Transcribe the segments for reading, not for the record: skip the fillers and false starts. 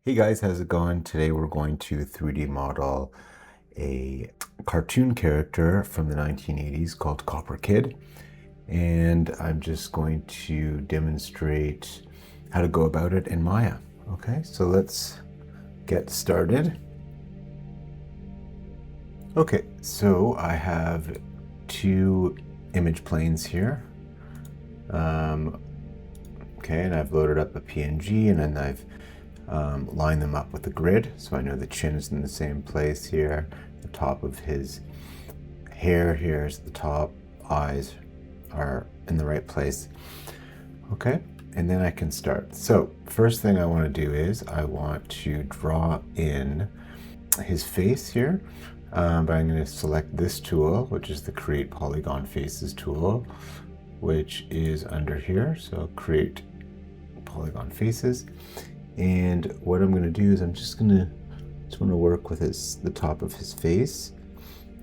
Hey guys, how's it going? Today we're going to 3D model a cartoon character from the 1980s called Copper Kid. And I'm just going to demonstrate how to go about it in Maya. Okay, so let's get started. Okay, so I have two image planes here. Okay, and I've loaded up a PNG and then I've line them up with the grid, so I know the chin is in the same place here, the top of his hair here is the top, eyes are in the right place. Okay, and then I can start. So first thing I want to do is I want to draw in his face here, but I'm going to select this tool, which is the Create Polygon Faces tool, which is under here. So Create Polygon Faces. And what I'm going to do is I'm just want to work with the top of his face.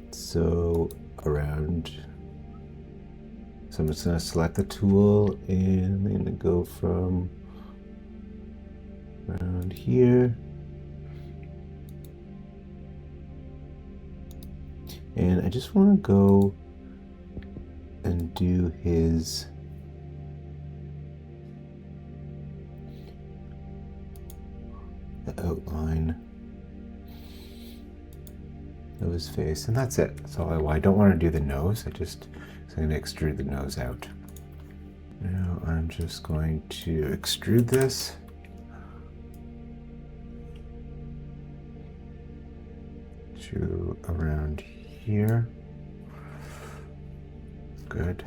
So I'm just going to select the tool and I'm going to go from around here. And I just want to go and do the outline of his face, and that's it. So I don't want to do the nose. I'm going to extrude the nose out. Now I'm just going to extrude this. To around here. Good.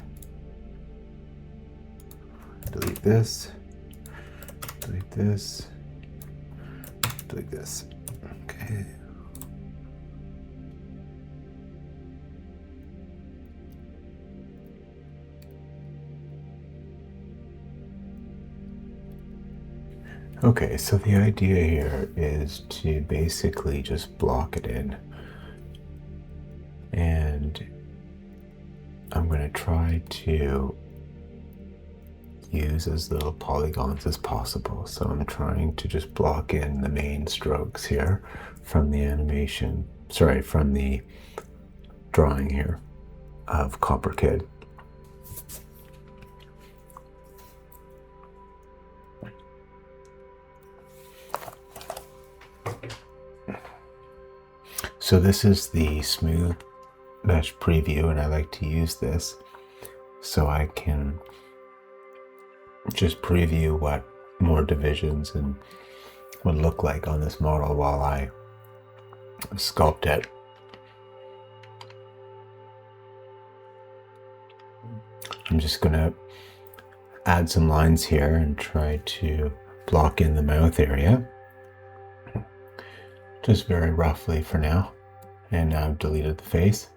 Delete this. Delete this. Delete this. Okay. Okay, so the idea here is to basically just block it in. And I'm going to try to use as little polygons as possible. So I'm trying to just block in the main strokes here from the from the drawing here of Copper Kid. So this is the smooth mesh preview, and I like to use this so I can just preview what more divisions and would look like on this model while I sculpt it. I'm just going to add some lines here and try to block in the mouth area, just very roughly for now. And now I've deleted the face.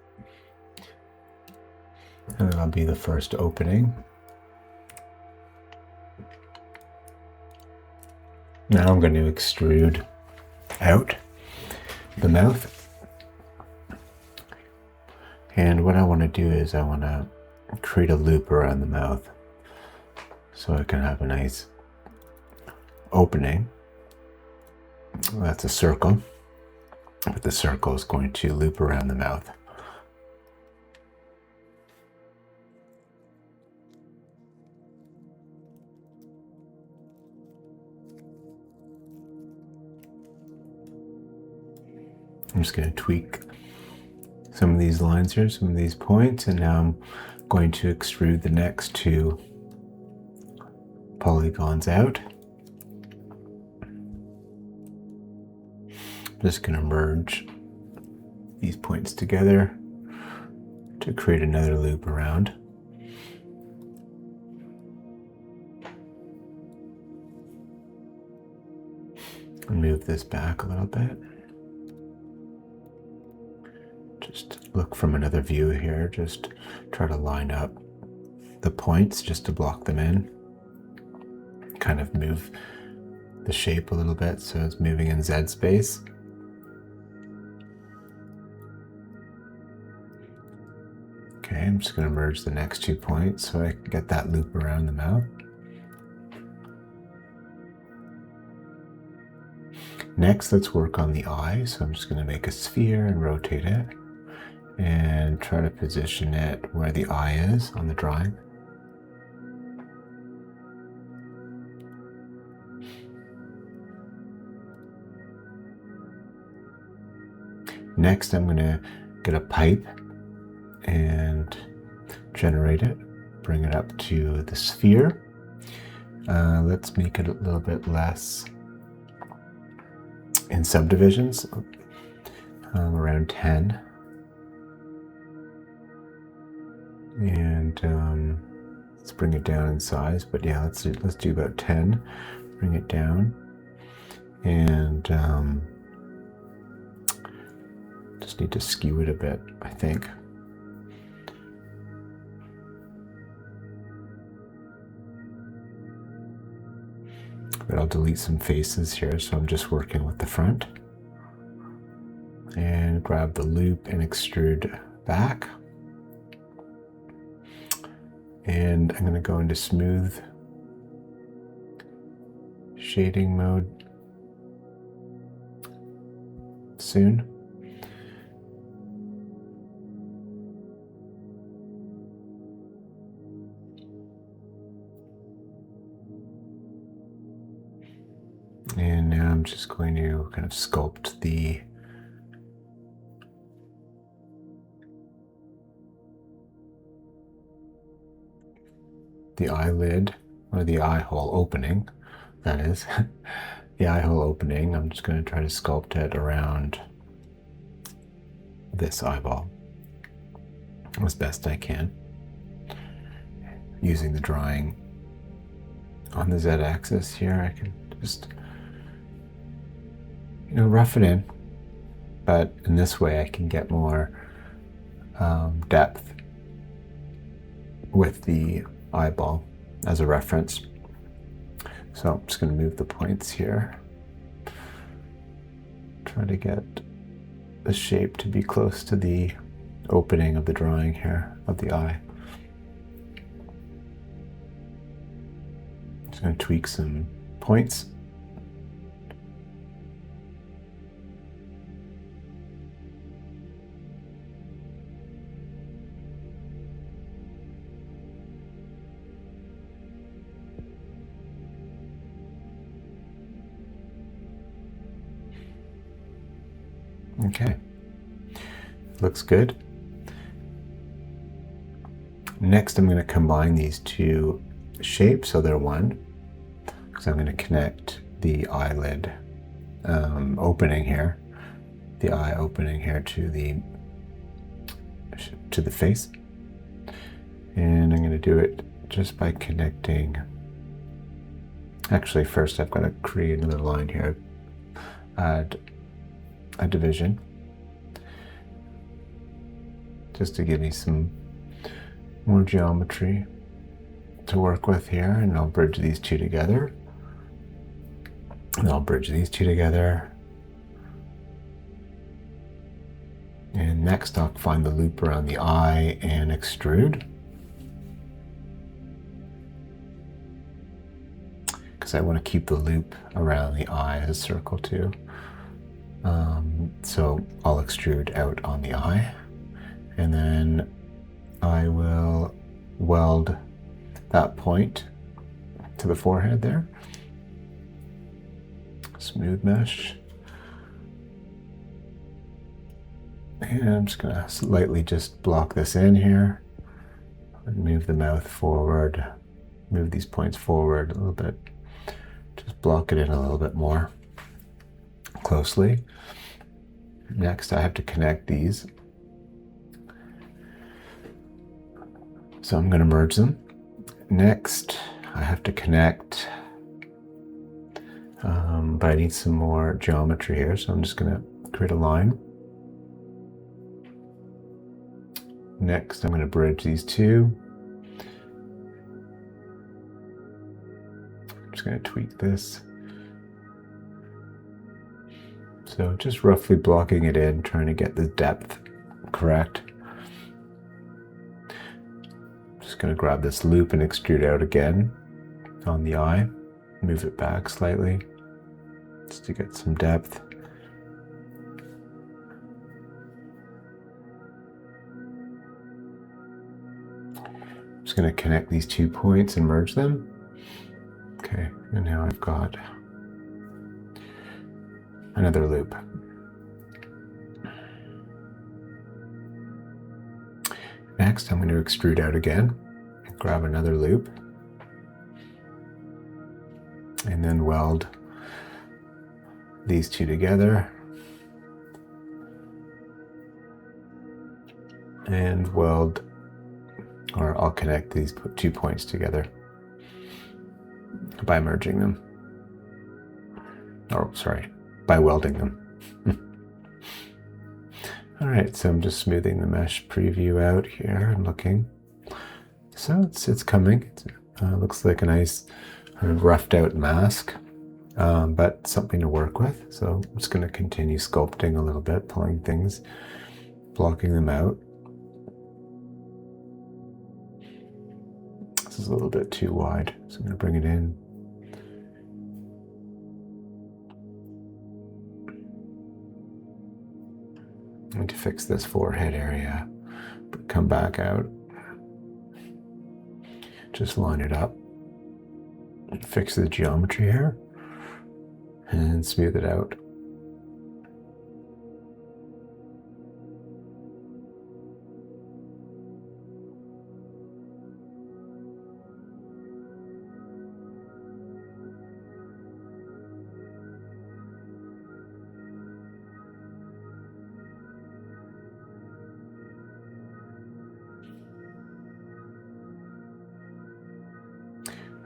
And that'll be the first opening. Now I'm going to extrude out the mouth. And what I want to do is I want to create a loop around the mouth so I can have a nice opening. That's a circle, but the circle is going to loop around the mouth. I'm just going to tweak some of these lines here, some of these points, and now I'm going to extrude the next two polygons out. I'm just going to merge these points together to create another loop around. And move this back a little bit. Just look from another view here, just try to line up the points just to block them in. Kind of move the shape a little bit so it's moving in Z space. Okay, I'm just going to merge the next 2 points so I can get that loop around the mouth. Next, let's work on the eye. So I'm just going to make a sphere and rotate it and try to position it where the eye is on the drawing. Next, I'm going to get a pipe and generate it, bring it up to the sphere. Let's make it a little bit less in subdivisions, around 10. And let's bring it down in size, but yeah, let's do about 10. Bring it down, and just need to skew it a bit, I think. But I'll delete some faces here, so I'm just working with the front. And grab the loop and extrude back. And I'm going to go into smooth shading mode soon. And now I'm just going to kind of sculpt the eyelid, or the eye hole opening, that is. The eye hole opening, I'm just going to try to sculpt it around this eyeball as best I can, using the drawing on the z-axis here. I can just, rough it in, but in this way I can get more depth with the eyeball as a reference. So I'm just going to move the points here, try to get the shape to be close to the opening of the drawing here of the eye. Just going to tweak some points. Okay, looks good. Next, I'm going to combine these two shapes so they're one, because I'm going to connect the eyelid opening here, the eye opening here to the face, and I'm going to do it just by connecting. Actually, first I've got to create another line here. Add a division just to give me some more geometry to work with here, and I'll bridge these two together, and I'll bridge these two together, and next I'll find the loop around the eye and extrude, because I want to keep the loop around the eye as a circle too. So I'll extrude out on the eye, and then I will weld that point to the forehead there. Smooth mesh. And I'm just going to slightly just block this in here and move the mouth forward, move these points forward a little bit, just block it in a little bit more closely. Next, I have to connect these. So I'm going to merge them. Next, I have to connect, but I need some more geometry here, so I'm just going to create a line. Next, I'm going to bridge these two. I'm just going to tweak this. So just roughly blocking it in, trying to get the depth correct. Just going to grab this loop and extrude out again on the eye. Move it back slightly. Just just to get some depth. I'm just going to connect these 2 points and merge them. Okay, and now I've got another loop. Next, I'm going to extrude out again, grab another loop, and then weld these 2 together, and weld, or I'll connect these 2 points together by merging them. Oh, sorry, by welding them. All right, so I'm just smoothing the mesh preview out here and looking. So it's coming. It looks like a nice roughed out mask, but something to work with. So I'm just going to continue sculpting a little bit, pulling things, blocking them out. This is a little bit too wide, so I'm going to bring it in. I need to fix this forehead area, but come back out. Just line it up. Fix the geometry here and smooth it out.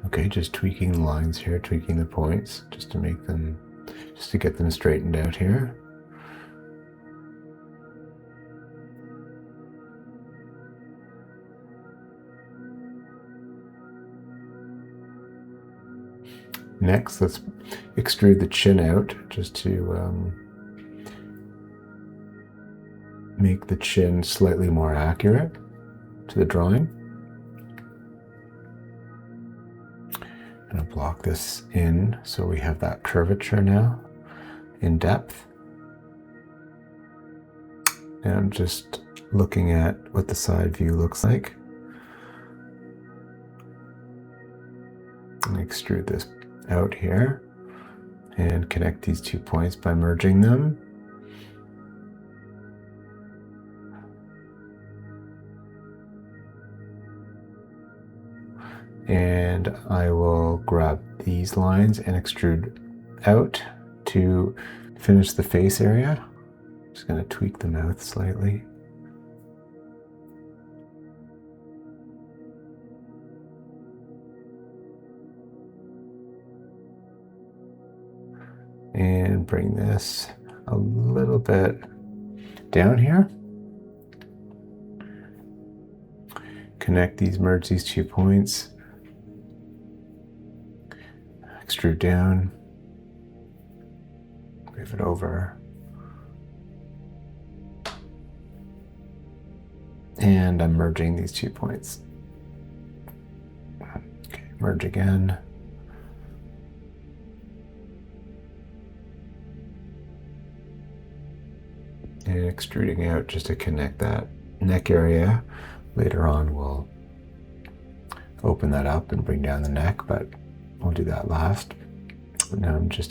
Okay, just tweaking the lines here, tweaking the points, just to make them, just to get them straightened out here. Next, let's extrude the chin out, just to make the chin slightly more accurate to the drawing. I'm going to block this in so we have that curvature now in depth. And I'm just looking at what the side view looks like. And extrude this out here and connect these 2 points by merging them. And I will grab these lines and extrude out to finish the face area. Just going to tweak the mouth slightly. And bring this a little bit down here. Connect these, merge these 2 points. Extrude down, move it over, and I'm merging these 2 points. Okay, merge again. And extruding out just to connect that neck area. Later on we'll open that up and bring down the neck, but we'll do that last. Now I'm just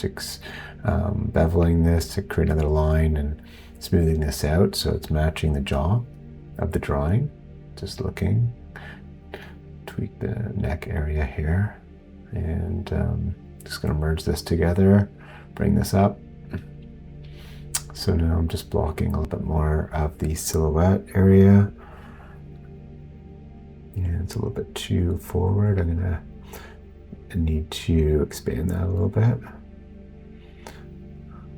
beveling this to create another line and smoothing this out so it's matching the jaw of the drawing. Just looking, tweak the neck area here, and just going to merge this together, bring this up. So now I'm just blocking a little bit more of the silhouette area. And it's a little bit too forward. I'm going to need to expand that a little bit.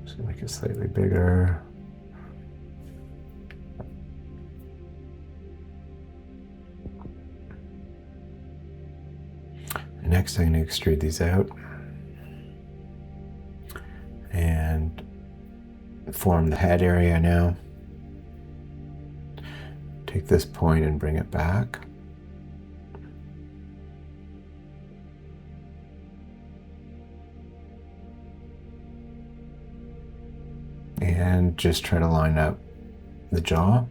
Just make it slightly bigger. Next, I'm going to extrude these out and form the head area now. Take this point and bring it back. and just try to line up the jaw.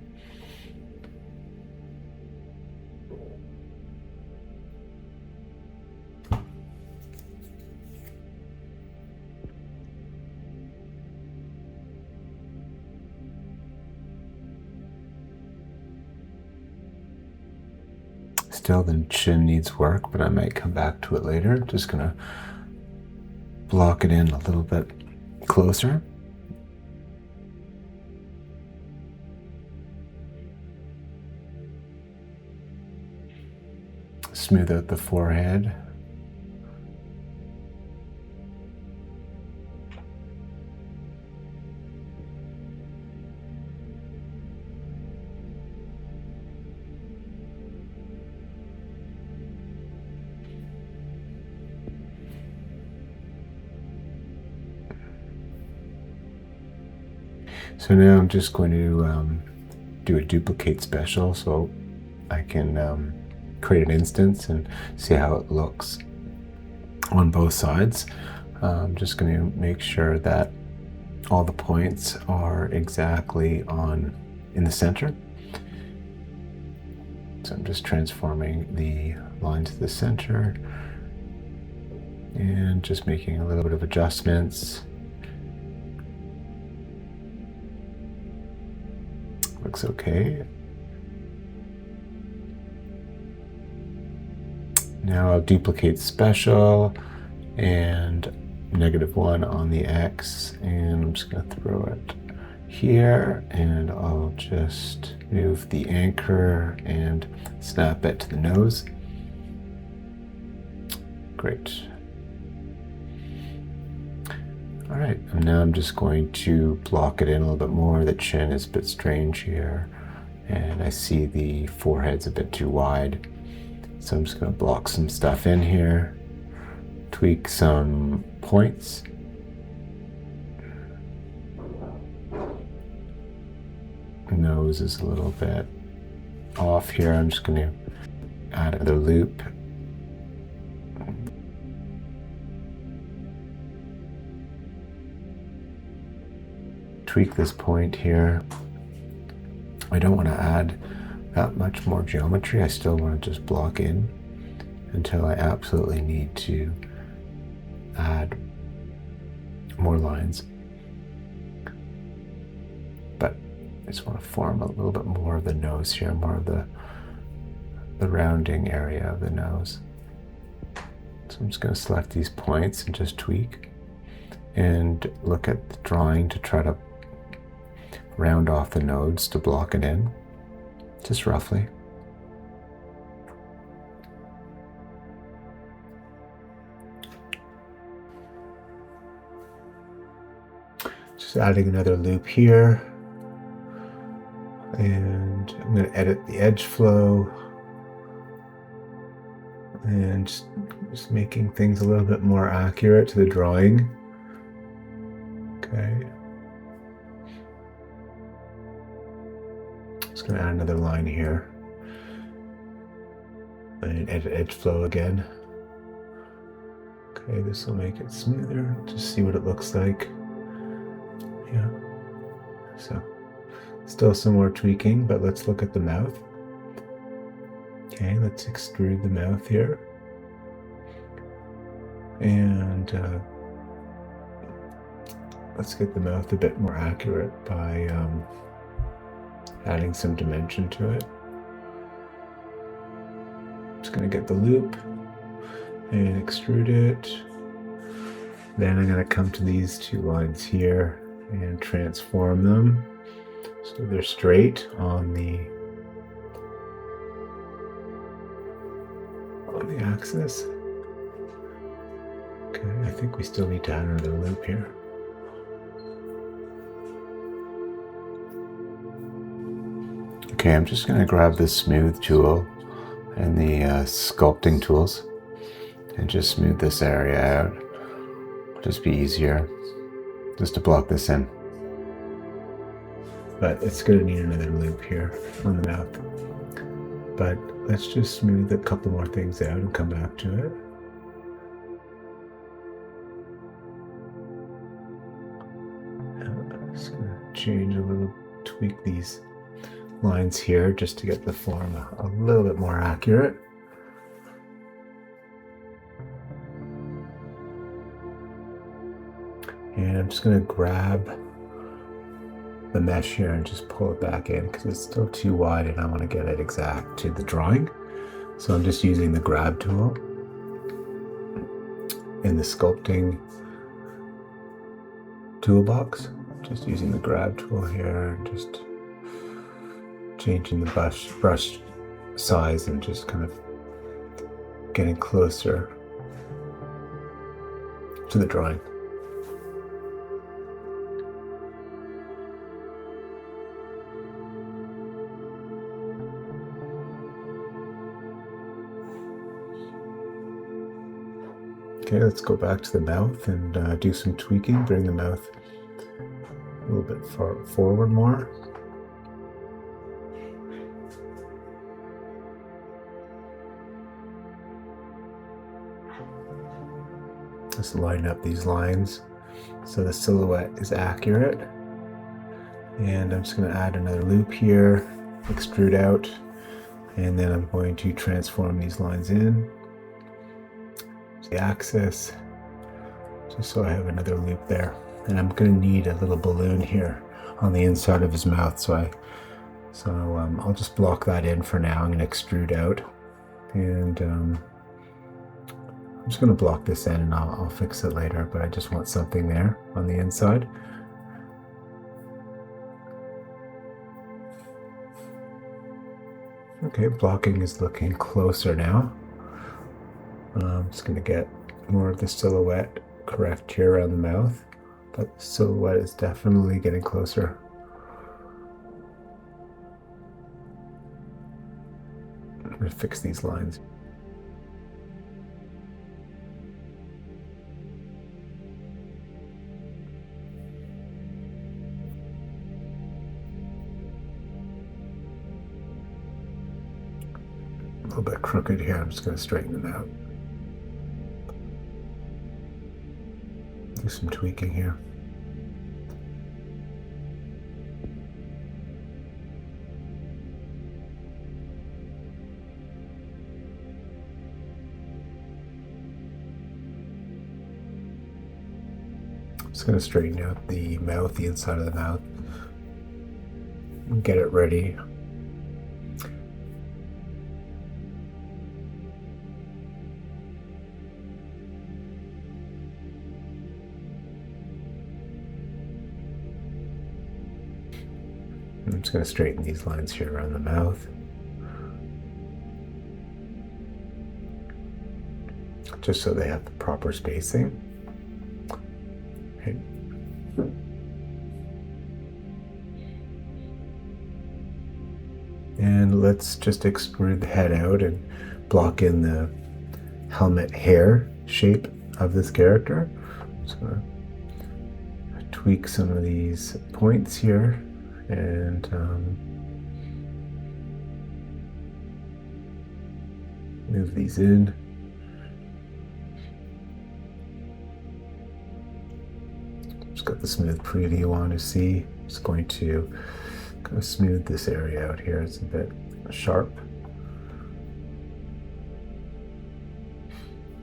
Still, the chin needs work, but I might come back to it later. Just gonna block it in a little bit closer. Smooth out the forehead. So now I'm just going to do a duplicate special so I can create an instance and see how it looks on both sides. I'm just going to make sure that all the points are exactly in the center. So I'm just transforming the line to the center and just making a little bit of adjustments. Looks okay. Now I'll duplicate special and -1 on the X, and I'm just going to throw it here, and I'll just move the anchor and snap it to the nose. Great. All right, and now I'm just going to block it in a little bit more. The chin is a bit strange here, and I see the forehead's a bit too wide. So I'm just going to block some stuff in here, tweak some points. Nose is a little bit off here. I'm just going to add another loop. Tweak this point here. I don't want to add that much more geometry. I still want to just block in until I absolutely need to add more lines. But I just want to form a little bit more of the nose here, more of the rounding area of the nose. So I'm just going to select these points and just tweak and look at the drawing to try to round off the nodes to block it in, just roughly. Just adding another loop here, and I'm going to edit the edge flow and just making things a little bit more accurate to the drawing. Okay. Just going to add another line here and edit edge flow again. Okay, this will make it smoother. Just see what it looks like. Yeah. So still some more tweaking, but let's look at the mouth. Okay, let's extrude the mouth here. And let's get the mouth a bit more accurate by adding some dimension to it. Just going to get the loop and extrude it. Then I'm going to come to these two lines here and transform them so they're straight on the axis. Okay, I think we still need to add another loop here. Okay, I'm just going to grab this smooth tool and the sculpting tools and just smooth this area out. It'll just be easier just to block this in. But it's going to need another loop here on the mouth. But let's just smooth a couple more things out and come back to it. Just gonna change a little, tweak these lines here just to get the form a little bit more accurate. And I'm just going to grab the mesh here and just pull it back in because it's still too wide and I want to get it exact to the drawing. So I'm just using the grab tool in the sculpting toolbox. Just using the grab tool here and just changing the brush size and just kind of getting closer to the drawing. Okay, let's go back to the mouth and do some tweaking. Bring the mouth a little bit forward more. Just line up these lines so the silhouette is accurate. And I'm just going to add another loop here, extrude out, and then I'm going to transform these lines in to the axis, just so I have another loop there. And I'm going to need a little balloon here on the inside of his mouth, so I'll just block that in for now. I'm going to extrude out, and I'm just going to block this in, and I'll fix it later, but I just want something there on the inside. Okay, blocking is looking closer now. I'm just going to get more of the silhouette correct here around the mouth, but the silhouette is definitely getting closer. I'm going to fix these lines. A little bit crooked here. I'm just going to straighten them out. Do some tweaking here. I'm just going to straighten out the mouth, the inside of the mouth, and get it ready. I'm just going to straighten these lines here around the mouth. Just so they have the proper spacing. Okay. And let's just extrude the head out and block in the helmet hair shape of this character. So tweak some of these points here. And move these in. Just got the smooth preview on to see. Just going to kind of smooth this area out here. It's a bit sharp.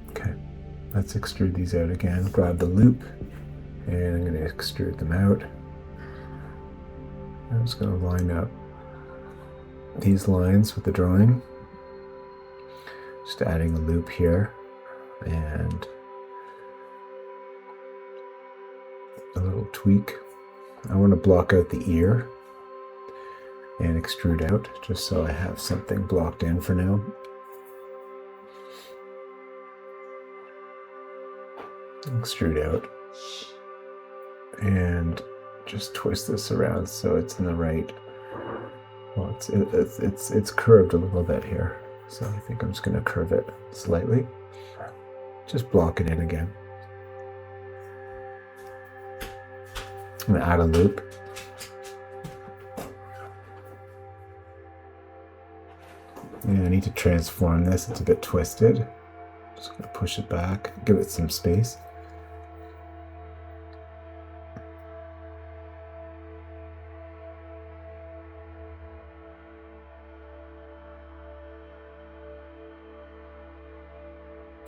Okay, let's extrude these out again. Grab the loop, and I'm going to extrude them out. I'm just going to line up these lines with the drawing. Just adding a loop here and a little tweak. I want to block out the ear and extrude out just so I have something blocked in for now. Extrude out and just twist this around so it's in the right. Well, it's curved a little bit here, so I think I'm just going to curve it slightly. Just block it in again. I'm going to add a loop. And I need to transform this. It's a bit twisted. Just going to push it back, give it some space.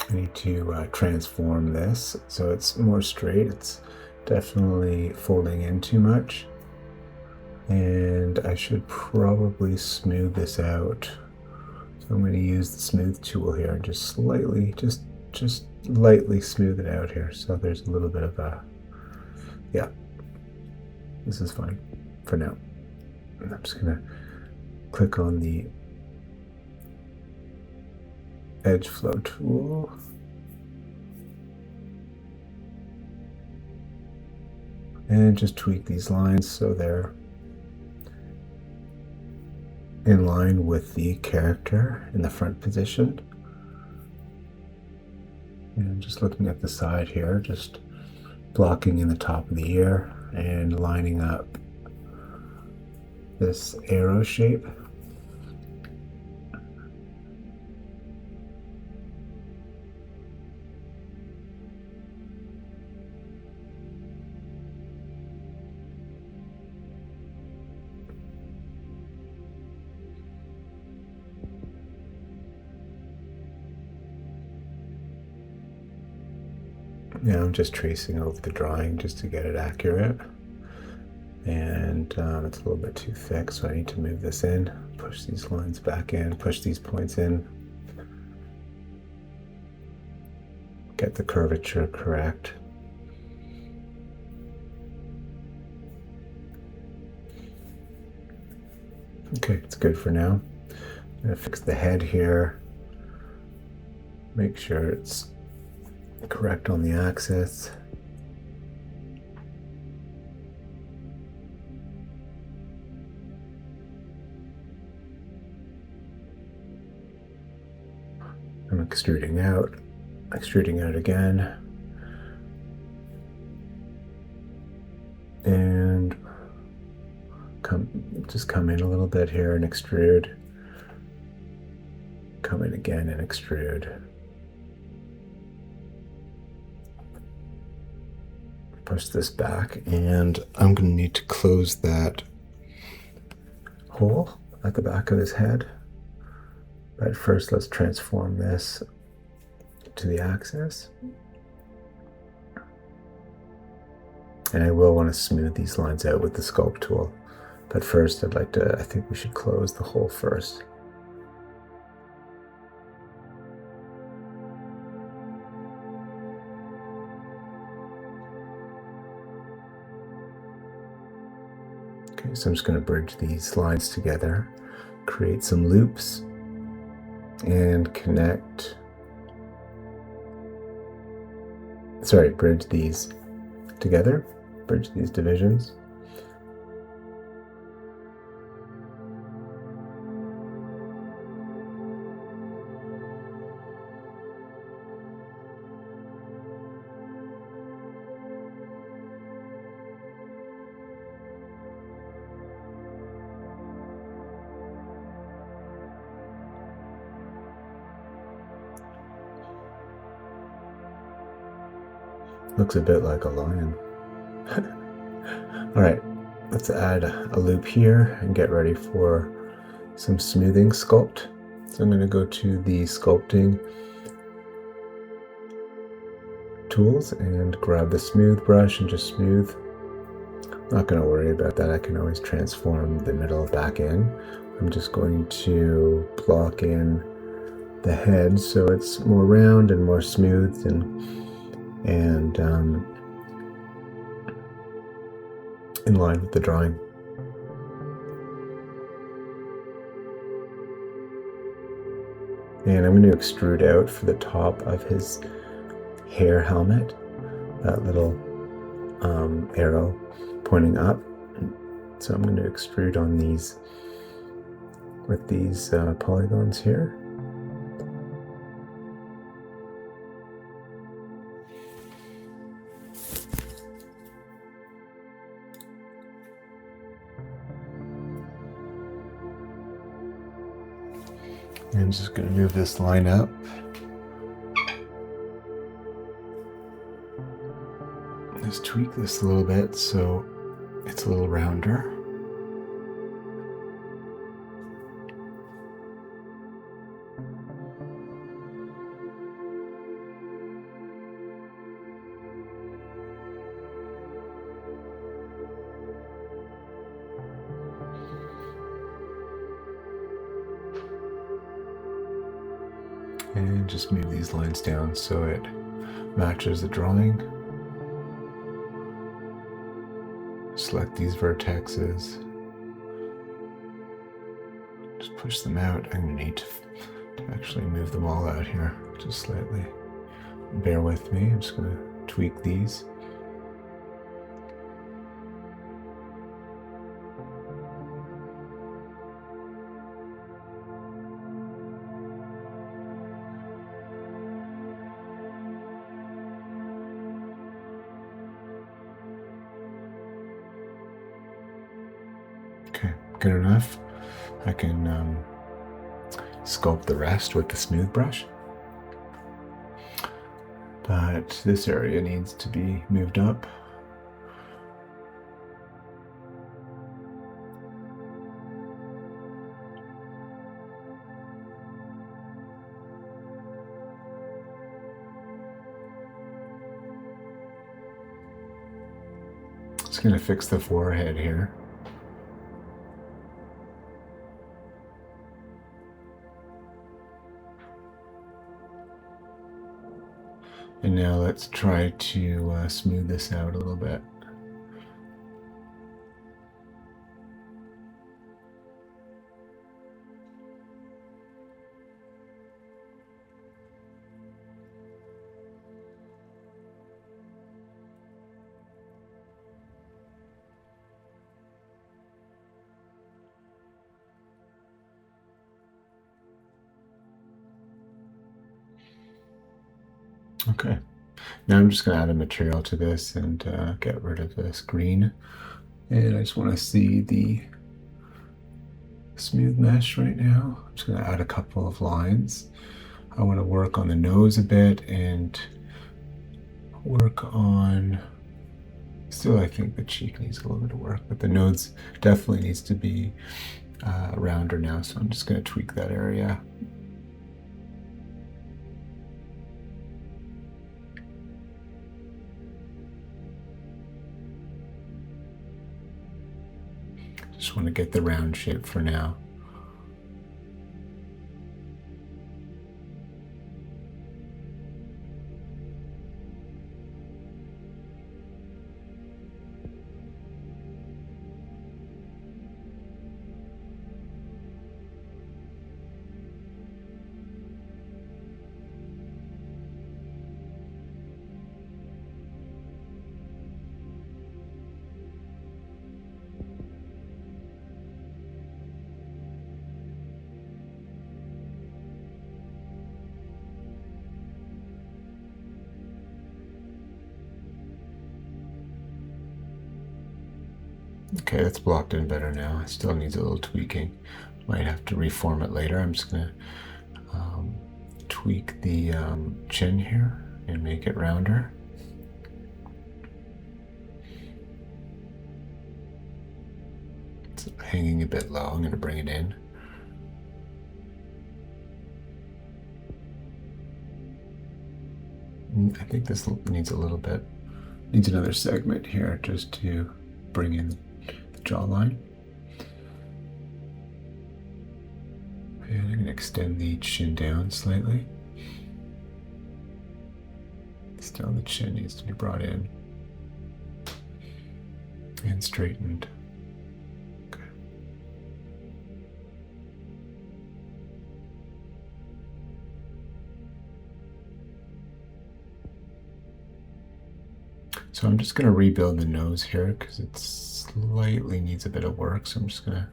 I need to transform this so it's more straight. It's definitely folding in too much. And I should probably smooth this out. So I'm going to use the smooth tool here and just slightly, just lightly smooth it out here. So there's a little bit of a, yeah, this is fine for now. And I'm just going to click on the edge flow tool. And just tweak these lines so they're in line with the character in the front position. And just looking at the side here, just blocking in the top of the ear and lining up this arrow shape. Now I'm just tracing over the drawing just to get it accurate. And it's a little bit too thick, so I need to move this in, push these lines back in, push these points in, get the curvature correct. Okay, it's good for now. I'm going to fix the head here, make sure it's correct on the axis. I'm extruding out again. And just come in a little bit here and extrude. Come in again and extrude. Push this back, and I'm going to need to close that hole at the back of his head. But first, let's transform this to the axis. And I will want to smooth these lines out with the sculpt tool. But first, I think we should close the hole first. Okay, so I'm just going to bridge these lines together, create some loops, and bridge these together, bridge these divisions. Looks a bit like a lion. All right, let's add a loop here and get ready for some smoothing sculpt. So I'm going to go to the sculpting tools and grab the smooth brush and just smooth. Not going to worry about that. I can always transform the middle back in. I'm just going to block in the head so it's more round and more smooth and in line with the drawing. And I'm going to extrude out for the top of his hair helmet, that little arrow pointing up. So I'm going to extrude on these with these polygons here. I'm just going to move this line up. Just tweak this a little bit so it's a little rounder. And just move these lines down so it matches the drawing. Select these vertexes. Just push them out. I'm going to need to actually move them all out here just slightly. Bear with me. I'm just going to tweak these. Okay, good enough. I can sculpt the rest with the smooth brush. But this area needs to be moved up. Just going to fix the forehead here. And now let's try to smooth this out a little bit. Okay, now I'm just going to add a material to this and get rid of this green. And I just want to see the smooth mesh right now. I'm just going to add a couple of lines. I want to work on the nose a bit and work on, still I think the cheek needs a little bit of work, but the nose definitely needs to be rounder now. So I'm just going to tweak that area. Just want to get the round shape for now. Okay, that's blocked in better now. It still needs a little tweaking. Might have to reform it later. I'm just going to tweak the chin here and make it rounder. It's hanging a bit low. I'm going to bring it in. I think this needs a little bit, needs another segment here just to bring in the jawline. And I'm going to extend the chin down slightly. Still, the chin needs to be brought in and straightened. Okay. So I'm just going to rebuild the nose here because it slightly needs a bit of work. So I'm just going to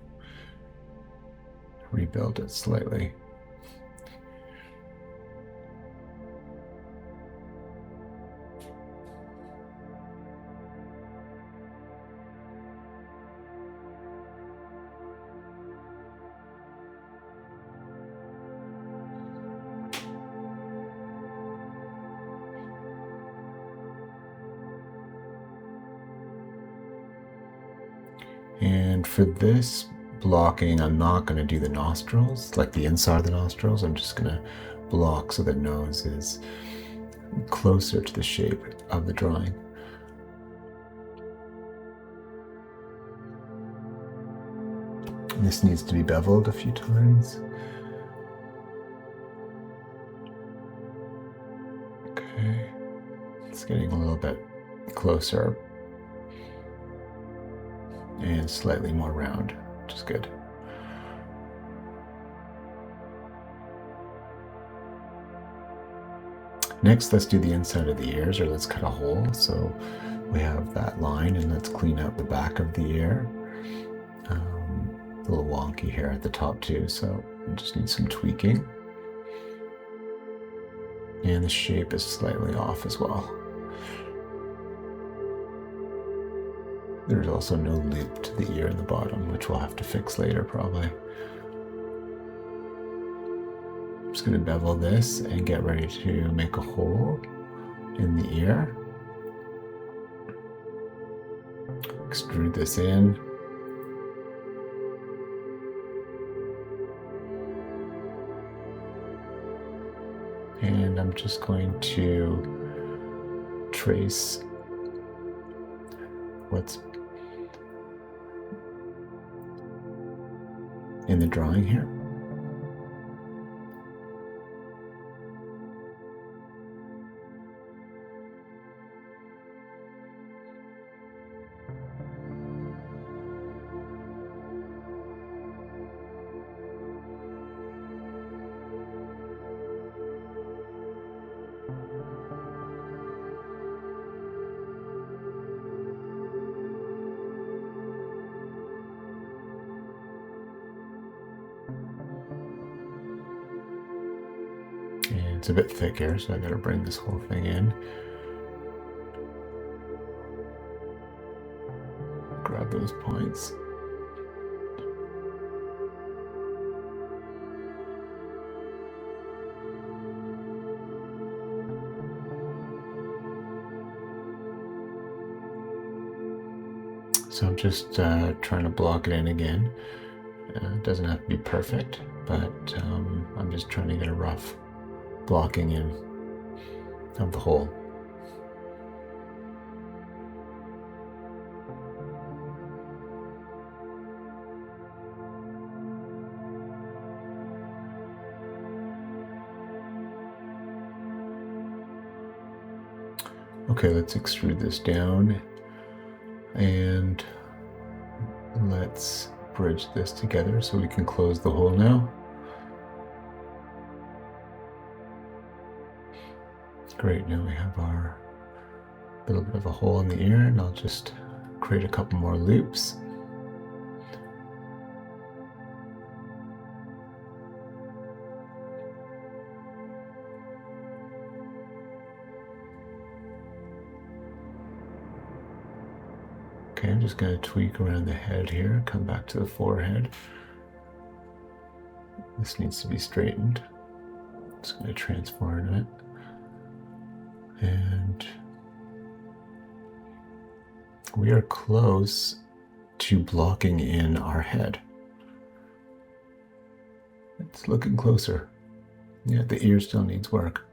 rebuild it slightly. And for this blocking, I'm not going to do the nostrils, like the inside of the nostrils. I'm just going to block so the nose is closer to the shape of the drawing. And this needs to be beveled a few times. It's getting a little bit closer and slightly more round, which is good. Next, let's do the inside of the ears, or let's cut a hole. So we have that line, and let's clean out the back of the ear. A little wonky here at the top too, so we just need some tweaking. And the shape is slightly off as well. There's also no loop to the ear in the bottom, which we'll have to fix later probably. I'm just going to bevel this and get ready to make a hole in the ear. Extrude this in. And I'm just going to trace what's in the drawing here. It's a bit thick here, so I gotta bring this whole thing in. Grab those points. So I'm just trying to block it in again. It doesn't have to be perfect, but I'm just trying to get a rough blocking in of the hole. Okay, let's extrude this down and let's bridge this together so we can close the hole now. Great, now we have our little bit of a hole in the ear, and I'll just create a couple more loops. Okay, I'm just going to tweak around the head here, come back to the forehead. This needs to be straightened. Just going to transform it. And we are close to blocking in our head. It's looking closer. Yeah, the ear still needs work.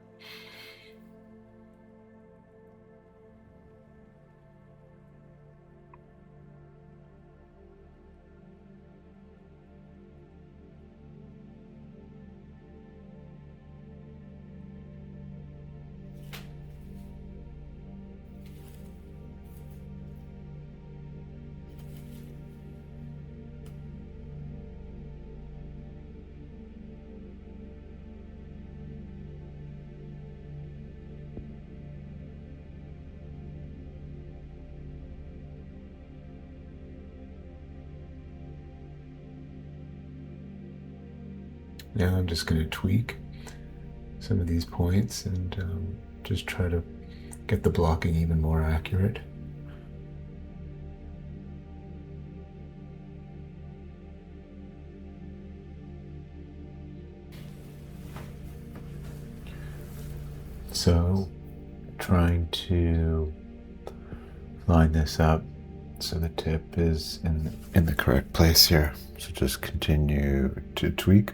Now I'm just going to tweak some of these points and just try to get the blocking even more accurate. So, trying to line this up so the tip is in the correct place here. So just continue to tweak.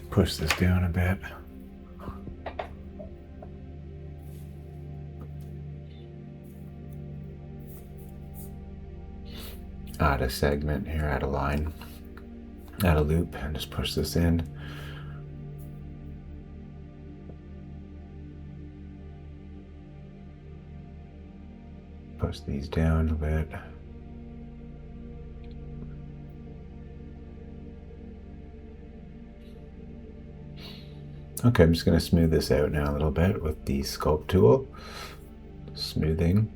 Push this down a bit. Add a segment here, add a line. add a loop and just push this in. Push these down a bit. Okay, I'm just going to smooth this out now a little bit with the sculpt tool. Smoothing.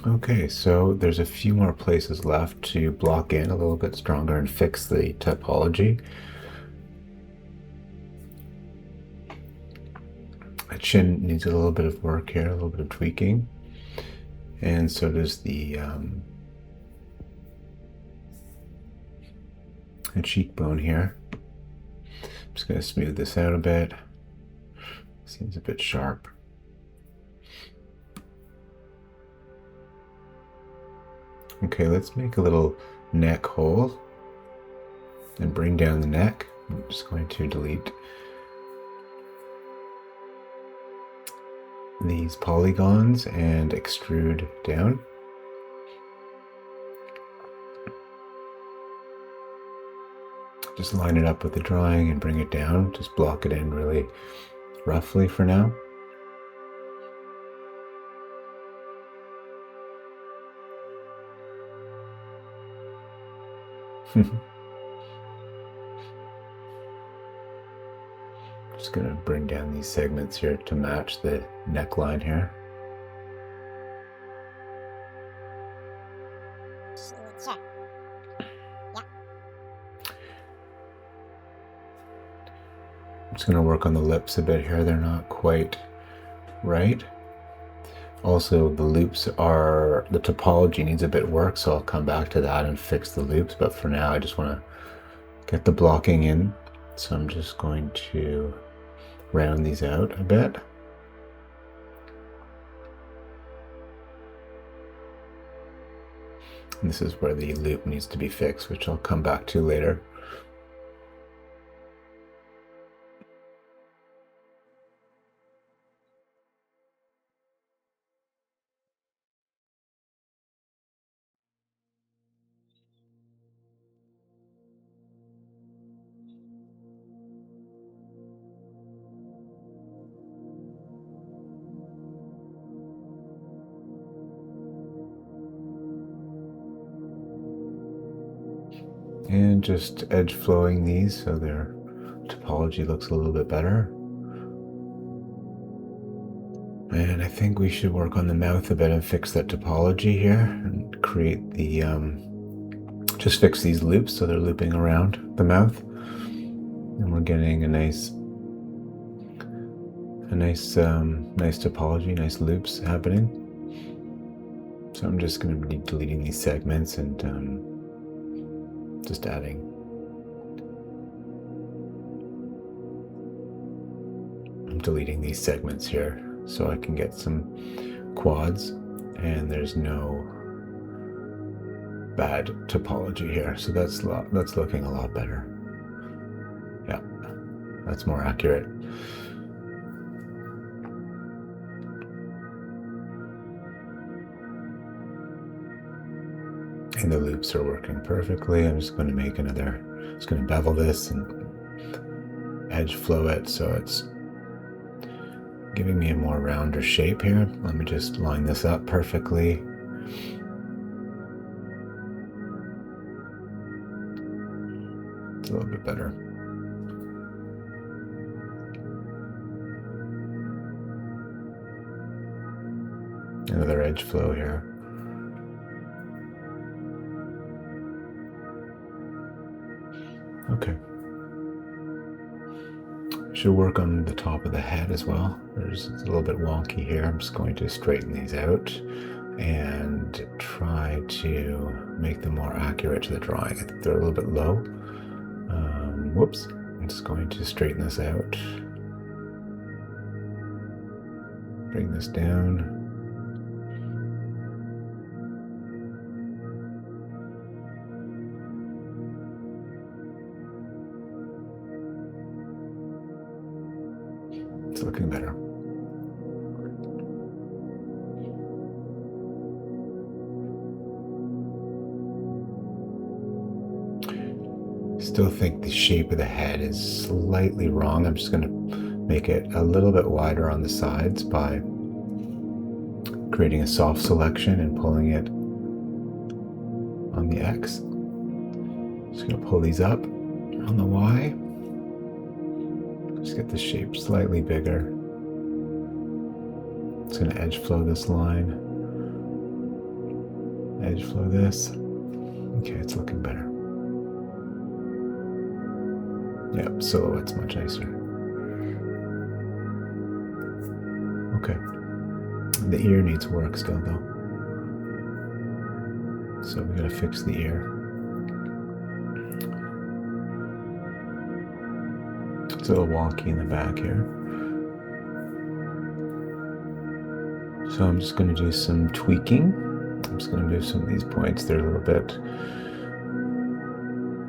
Okay, so there's a few more places left to block in a little bit stronger and fix the topology. The chin needs a little bit of work here, a little bit of tweaking. And so does the cheekbone here. I'm just going to smooth this out a bit. Seems a bit sharp. Okay, let's make a little neck hole and bring down the neck. I'm just going to delete these polygons and extrude down. Just line it up with the drawing and bring it down. Just block it in really roughly for now. Just going to bring down these segments here to match the neckline here. I'm just going to work on the lips a bit here. They're not quite right. Also, the loops are, the topology needs a bit of work, so I'll come back to that and fix the loops. But for now, I just want to get the blocking in. So I'm just going to round these out a bit. And this is where the loop needs to be fixed, which I'll come back to later. And just edge flowing these so their topology looks a little bit better. And I think we should work on the mouth a bit and fix that topology here and create the, just fix these loops so they're looping around the mouth. And we're getting a nice topology, nice loops happening. So I'm just going to be deleting these segments and just adding. I'm deleting these segments here so I can get some quads and there's no bad topology here. So that's looking a lot better. Yeah, that's more accurate. And the loops are working perfectly. I'm just going to make another, just going to bevel this and edge flow it so it's giving me a more rounder shape here. Let me just line this up perfectly. It's a little bit better. Another edge flow here. Okay. Should work on the top of the head as well. It's a little bit wonky here. I'm just going to straighten these out and try to make them more accurate to the drawing. I think they're a little bit low. Whoops. I'm just going to straighten this out. Bring this down. it's looking better. Still think the shape of the head is slightly wrong. I'm just going to make it a little bit wider on the sides by creating a soft selection and pulling it on the X. Just going to pull these up on the Y. Just get the shape slightly bigger. Just going to edge flow this line. Edge flow this. Okay, it's looking better. Yep, silhouette's much nicer. Okay. The ear needs work still though. So we gotta fix the ear. It's a little wonky in the back here. So I'm just gonna do some tweaking. I'm just gonna move some of these points. They're a little bit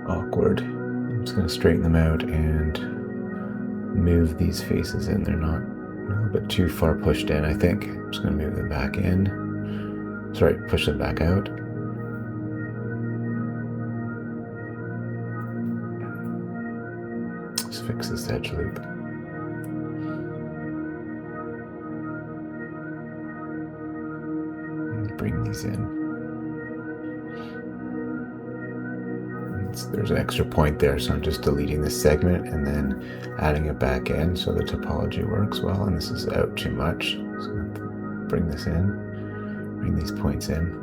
awkward. I'm just going to straighten them out and move these faces in. They're not a little bit too far pushed in, I think. I'm just going to move them back in. Sorry, push them back out. Let's fix this edge loop. And bring these in. There's an extra point there, so I'm just deleting this segment and then adding it back in so the topology works well. And this is out too much, so I'm going to bring this in, bring these points in,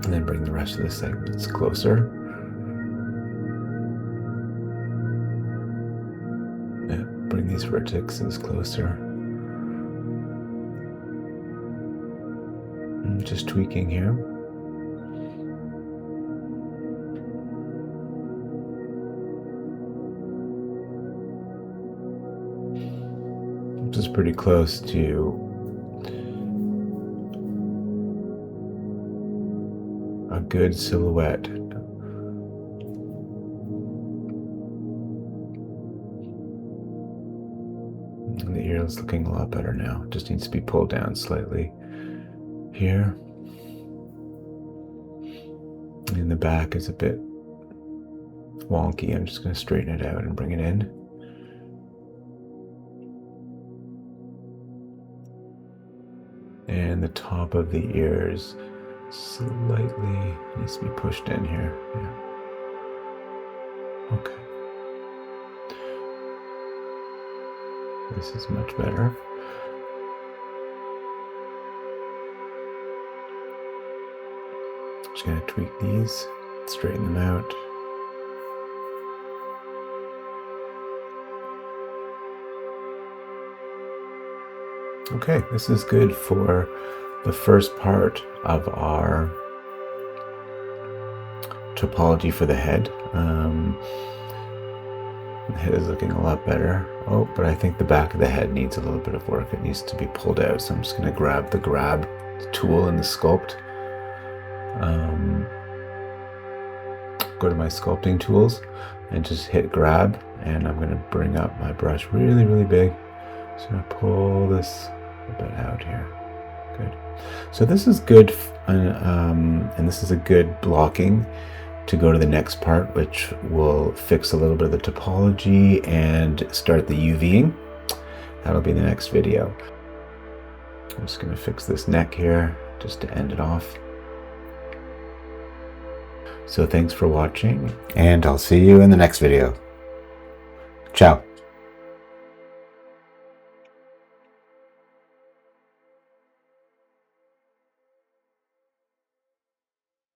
and then bring the rest of the segments closer. Bring these vertices closer. And just tweaking here. Which is pretty close to a good silhouette. And the ear is looking a lot better now. It just needs to be pulled down slightly here. And the back is a bit wonky. I'm just going to straighten it out and bring it in. And the top of the ears slightly needs to be pushed in here. Yeah. Okay. This is much better. Just gonna tweak these, straighten them out. Okay, this is good for the first part of our topology for the head. The head is looking a lot better. Oh, but I think the back of the head needs a little bit of work. It needs to be pulled out. So I'm just going to grab the grab tool in the sculpt. Go to my sculpting tools and just hit grab. And I'm going to bring up my brush really, really big. So I'm going to pull this a bit out here. Good. So this is good, and this is a good blocking to go to the next part, which will fix a little bit of the topology and start the UVing. That'll be the next video. I'm just going to fix this neck here just to end it off. So thanks for watching, and I'll see you in the next video. Ciao.